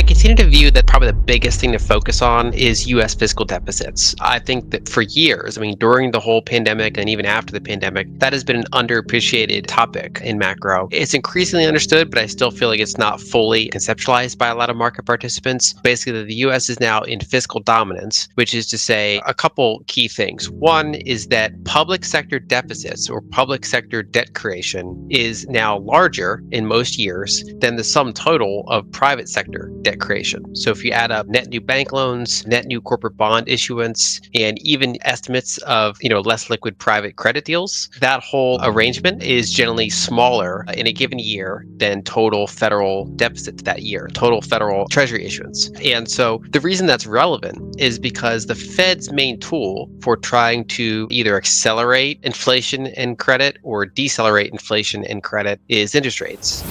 I continue to view that probably the biggest thing to focus on is U.S. fiscal deficits. I think that for years, during the whole pandemic and even after the pandemic, that has been an underappreciated topic in macro. It's increasingly understood, but I still feel like it's not fully conceptualized by a lot of market participants. Basically, the U.S. is now in fiscal dominance, which is to say a couple key things. One is that public sector deficits or public sector debt creation is now larger in most years than the sum total of private sector debt creation. So if you add up net new bank loans, net new corporate bond issuance, and even estimates of less liquid private credit deals, that whole arrangement is generally smaller in a given year than total federal deficit that year, total federal treasury issuance. And so the reason that's relevant is because the Fed's main tool for trying to either accelerate inflation and credit or decelerate inflation and credit is interest rates.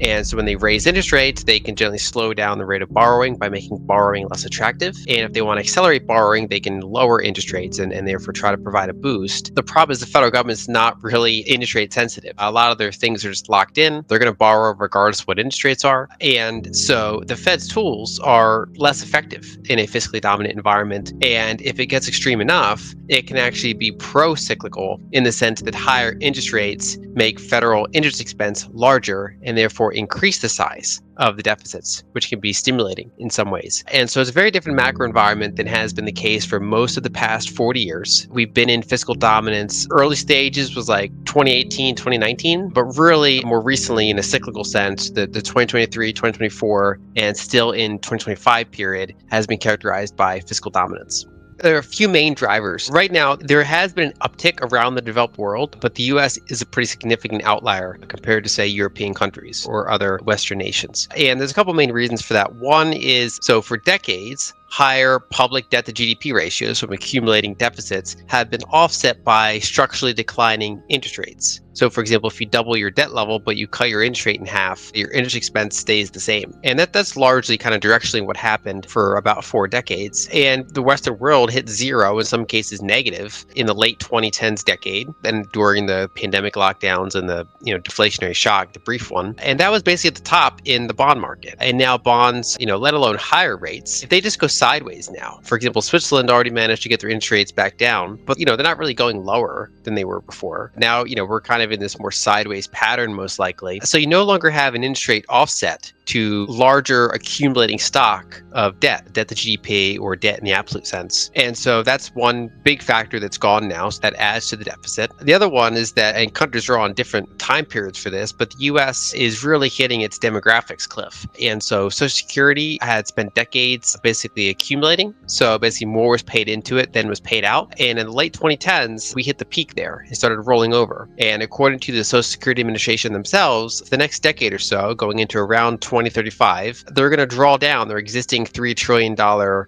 And so when they raise interest rates, they can generally slow down the rate of borrowing by making borrowing less attractive. And if they want to accelerate borrowing, they can lower interest rates and therefore try to provide a boost. The problem is the federal government's not really interest rate sensitive. A lot of their things are just locked in. They're going to borrow regardless of what interest rates are. And so the Fed's tools are less effective in a fiscally dominant environment. And if it gets extreme enough, it can actually be pro-cyclical in the sense that higher interest rates make federal interest expense larger and therefore increase the size of the deficits, which can be stimulating in some ways. And so it's a very different macro environment than has been the case for most of the past 40 years. We've been in fiscal dominance. Early stages was like 2018, 2019, but really more recently in a cyclical sense, the 2023, 2024, and still in 2025 period has been characterized by fiscal dominance. There are a few main drivers. Right now, there has been an uptick around the developed world, but the US is a pretty significant outlier compared to, say, European countries or other Western nations. And there's a couple main reasons for that. One is, so for decades, higher public debt to GDP ratios from accumulating deficits have been offset by structurally declining interest rates. So for example, if you double your debt level, but you cut your interest rate in half, your interest expense stays the same. And that's largely kind of directionally what happened for about 4 decades. And the Western world hit zero, in some cases negative, in the late 2010s decade, and during the pandemic lockdowns and the deflationary shock, the brief one. And that was basically at the top in the bond market. And now bonds, let alone higher rates, if they just go sideways now. For example, Switzerland already managed to get their interest rates back down, but they're not really going lower than they were before. Now, we're kind of in this more sideways pattern most likely. So you no longer have an interest rate offset to larger accumulating stock of debt to GDP or debt in the absolute sense. And so that's one big factor that's gone now. So that adds to the deficit. The other one is that, and countries are on different time periods for this, but the US is really hitting its demographics cliff. And so Social Security had spent decades basically accumulating. So basically more was paid into it than was paid out. And in the late 2010s, we hit the peak there and started rolling over. And according to the Social Security Administration themselves, the next decade or so, going into around 2035, they're going to draw down their existing $3 trillion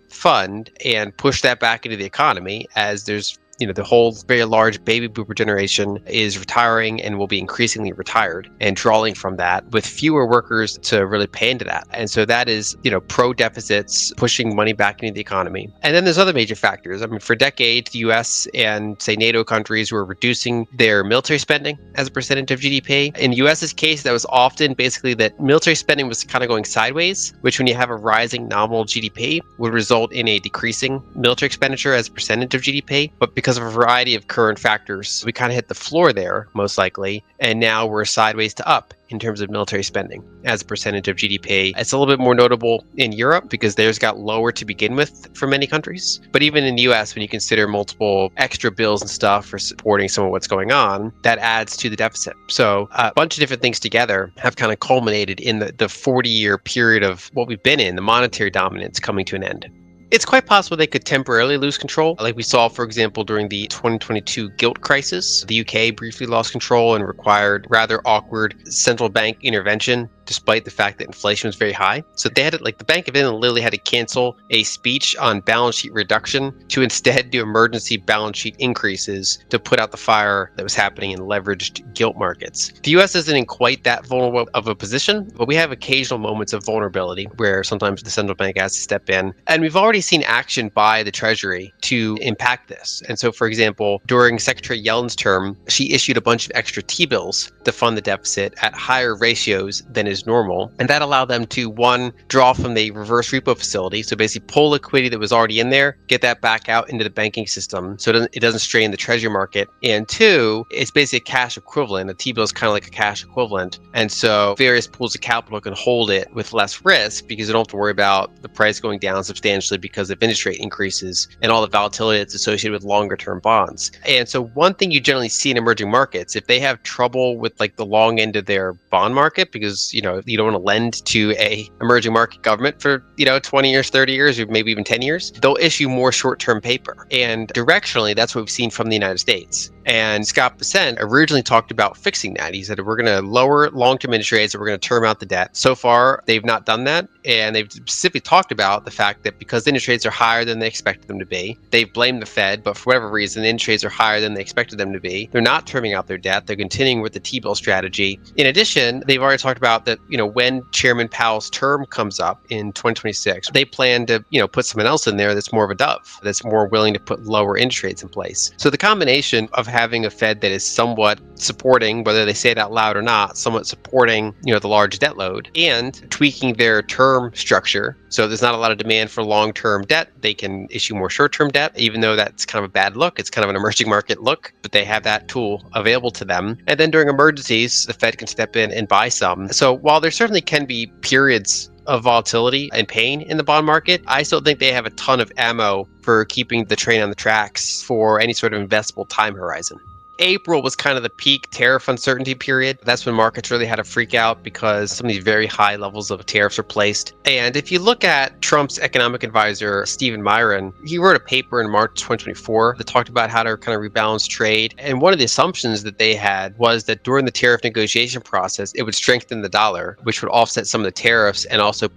fund and push that back into the economy as there's the whole very large baby boomer generation is retiring and will be increasingly retired and drawing from that with fewer workers to really pay into that. And so that is, pro deficits, pushing money back into the economy. And then there's other major factors. For decades, the US and say NATO countries were reducing their military spending as a percentage of GDP. In the US's case, that was often basically that military spending was kind of going sideways, which when you have a rising nominal GDP would result in a decreasing military expenditure as a percentage of GDP. But because of a variety of current factors, we kind of hit the floor there, most likely, and now we're sideways to up in terms of military spending as a percentage of GDP. It's a little bit more notable in Europe because theirs got lower to begin with for many countries. But even in the US, when you consider multiple extra bills and stuff for supporting some of what's going on, that adds to the deficit. So a bunch of different things together have kind of culminated in the 40-year period of what we've been in, the monetary dominance coming to an end. It's quite possible they could temporarily lose control, like we saw, for example, during the 2022 gilt crisis. The UK briefly lost control and required rather awkward central bank intervention, despite the fact that inflation was very high. So they had the Bank of England literally had to cancel a speech on balance sheet reduction to instead do emergency balance sheet increases to put out the fire that was happening in leveraged gilt markets. The US isn't in quite that vulnerable of a position, but we have occasional moments of vulnerability where sometimes the central bank has to step in. And we've already seen action by the Treasury to impact this. And so, for example, during Secretary Yellen's term, she issued a bunch of extra T-bills to fund the deficit at higher ratios than is as normal. And that allowed them to, one, draw from the reverse repo facility. So basically pull liquidity that was already in there, get that back out into the banking system so it doesn't strain the treasury market. And two, it's basically a cash equivalent. A T-bill is kind of like a cash equivalent. And so various pools of capital can hold it with less risk because they don't have to worry about the price going down substantially because of interest rate increases and all the volatility that's associated with longer term bonds. And so one thing you generally see in emerging markets, if they have trouble with like the long end of their bond market, because you don't want to lend to a emerging market government for 20 years, 30 years, or maybe even 10 years, they'll issue more short-term paper. And directionally, that's what we've seen from the United States. And Scott Bessent originally talked about fixing that. He said, we're going to lower long-term interest rates and we're going to term out the debt. So far, they've not done that. And they've specifically talked about the fact that because the interest rates are higher than they expected them to be, they've blamed the Fed, but for whatever reason, the interest rates are higher than they expected them to be. They're not terming out their debt. They're continuing with the T-bill strategy. In addition, they've already talked about that, when Chairman Powell's term comes up in 2026, they plan to, put someone else in there that's more of a dove, that's more willing to put lower interest rates in place. So the combination of having a Fed that is somewhat supporting, whether they say it out loud or not, somewhat supporting, the large debt load and tweaking their term structure. So there's not a lot of demand for long-term debt. They can issue more short-term debt, even though that's kind of a bad look. It's kind of an emerging market look, but they have that tool available to them. And then during emergencies, the Fed can step in and buy some. So while there certainly can be periods of volatility and pain in the bond market, I still think they have a ton of ammo for keeping the train on the tracks for any sort of investable time horizon. April was kind of the peak tariff uncertainty period. That's when markets really had to freak out because some of these very high levels of tariffs are placed. And if you look at Trump's economic advisor, Stephen Myron, he wrote a paper in March 2024 that talked about how to kind of rebalance trade. And one of the assumptions that they had was that during the tariff negotiation process, it would strengthen the dollar, which would offset some of the tariffs and also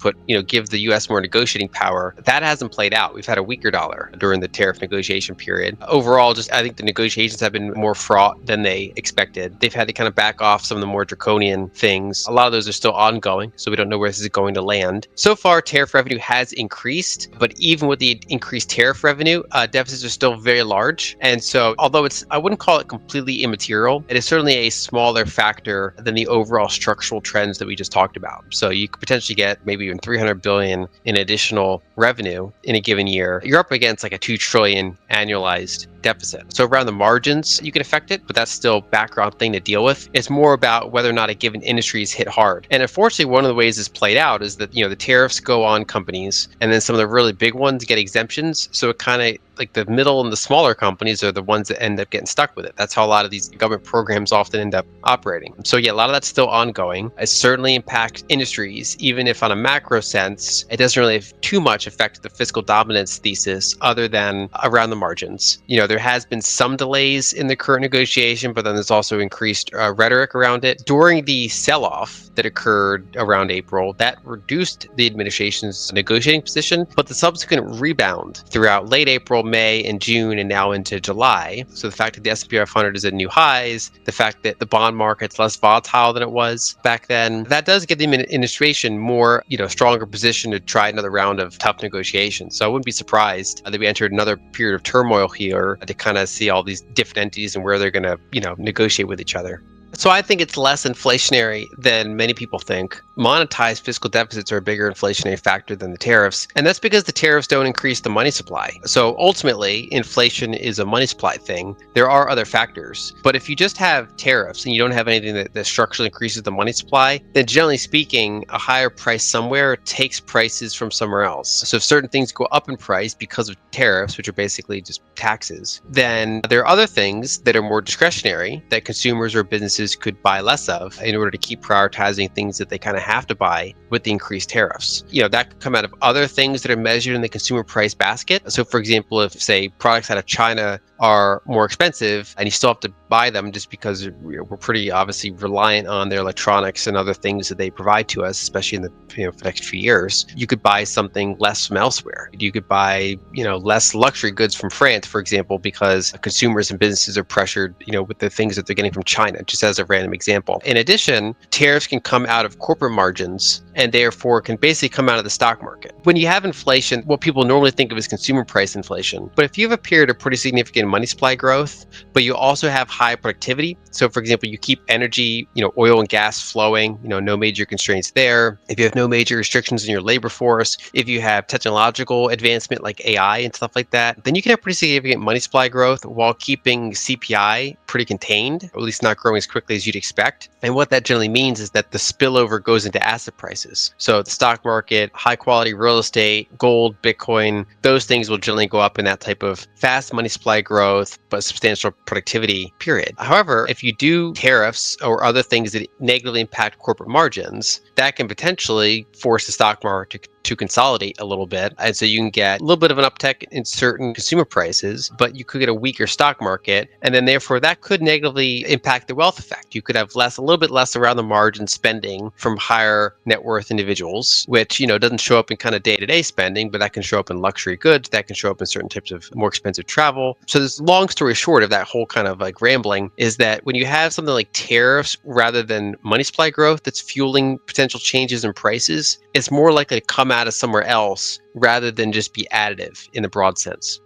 give the US more negotiating power. That hasn't played out. We've had a weaker dollar during the tariff negotiation period. Overall, I think the negotiations have been more fraught than they expected. They've had to kind of back off some of the more draconian things. A lot of those are still ongoing, so we don't know where this is going to land. So far, tariff revenue has increased, but even with the increased tariff revenue, deficits are still very large. And so, although I wouldn't call it completely immaterial, it is certainly a smaller factor than the overall structural trends that we just talked about. So you could potentially get maybe even 300 billion in additional revenue in a given year. You're up against like a 2 trillion annualized deficit. So around the margins, you can affect it, but that's still a background thing to deal with. It's more about whether or not a given industry is hit hard. And unfortunately, one of the ways it's played out is that, the tariffs go on companies and then some of the really big ones get exemptions. So it kind of like the middle and the smaller companies are the ones that end up getting stuck with it. That's how a lot of these government programs often end up operating. So yeah, a lot of that's still ongoing. It certainly impacts industries, even if on a macro sense, it doesn't really have too much effect the fiscal dominance thesis other than around the margins. There has been some delays in the current negotiation, but then there's also increased rhetoric around it. During the sell-off that occurred around April, that reduced the administration's negotiating position, but the subsequent rebound throughout late April, May, and June, and now into July. So the fact that the S&P 500 is at new highs, the fact that the bond market's less volatile than it was back then, that does give the administration more, stronger position to try another round of tough negotiations. So I wouldn't be surprised that we entered another period of turmoil here to kind of see all these different entities and where they're going to, negotiate with each other. So I think it's less inflationary than many people think. Monetized fiscal deficits are a bigger inflationary factor than the tariffs. And that's because the tariffs don't increase the money supply. So ultimately, inflation is a money supply thing. There are other factors. But if you just have tariffs and you don't have anything that structurally increases the money supply, then generally speaking, a higher price somewhere takes prices from somewhere else. So if certain things go up in price because of tariffs, which are basically just taxes, then there are other things that are more discretionary that consumers or businesses could buy less of in order to keep prioritizing things that they kind of have to buy with the increased tariffs. That could come out of other things that are measured in the consumer price basket. So for example, if say products out of China are more expensive and you still have to buy them just because we're pretty obviously reliant on their electronics and other things that they provide to us, especially in the for the next few years, you could buy something less from elsewhere. You could buy less luxury goods from France, for example, because consumers and businesses are pressured with the things that they're getting from China, just as a random example. In addition, tariffs can come out of corporate margins and therefore can basically come out of the stock market. When you have inflation, what people normally think of as consumer price inflation. But if you have a period of pretty significant money supply growth, but you also have high productivity, so for example, you keep energy, oil and gas flowing, no major constraints there. If you have no major restrictions in your labor force, if you have technological advancement like AI and stuff like that, then you can have pretty significant money supply growth while keeping CPI pretty contained, or at least not growing as quickly as you'd expect. And what that generally means is that the spillover goes into asset prices. So the stock market, high quality real estate, gold, Bitcoin, those things will generally go up in that type of fast money supply growth, but substantial productivity period. However, if you do tariffs or other things that negatively impact corporate margins, that can potentially force the stock market to consolidate a little bit. And so you can get a little bit of an uptick in certain consumer prices, but you could get a weaker stock market. And then therefore that could negatively impact the wealth effect. You could have a little bit less around the margin spending from higher net worth individuals, which, doesn't show up in kind of day-to-day spending, but that can show up in luxury goods, that can show up in certain types of more expensive travel. So this long story short of that whole kind of like rambling is that when you have something like tariffs rather than money supply growth that's fueling potential changes in prices, it's more likely to come out of somewhere else rather than just be additive in the broad sense.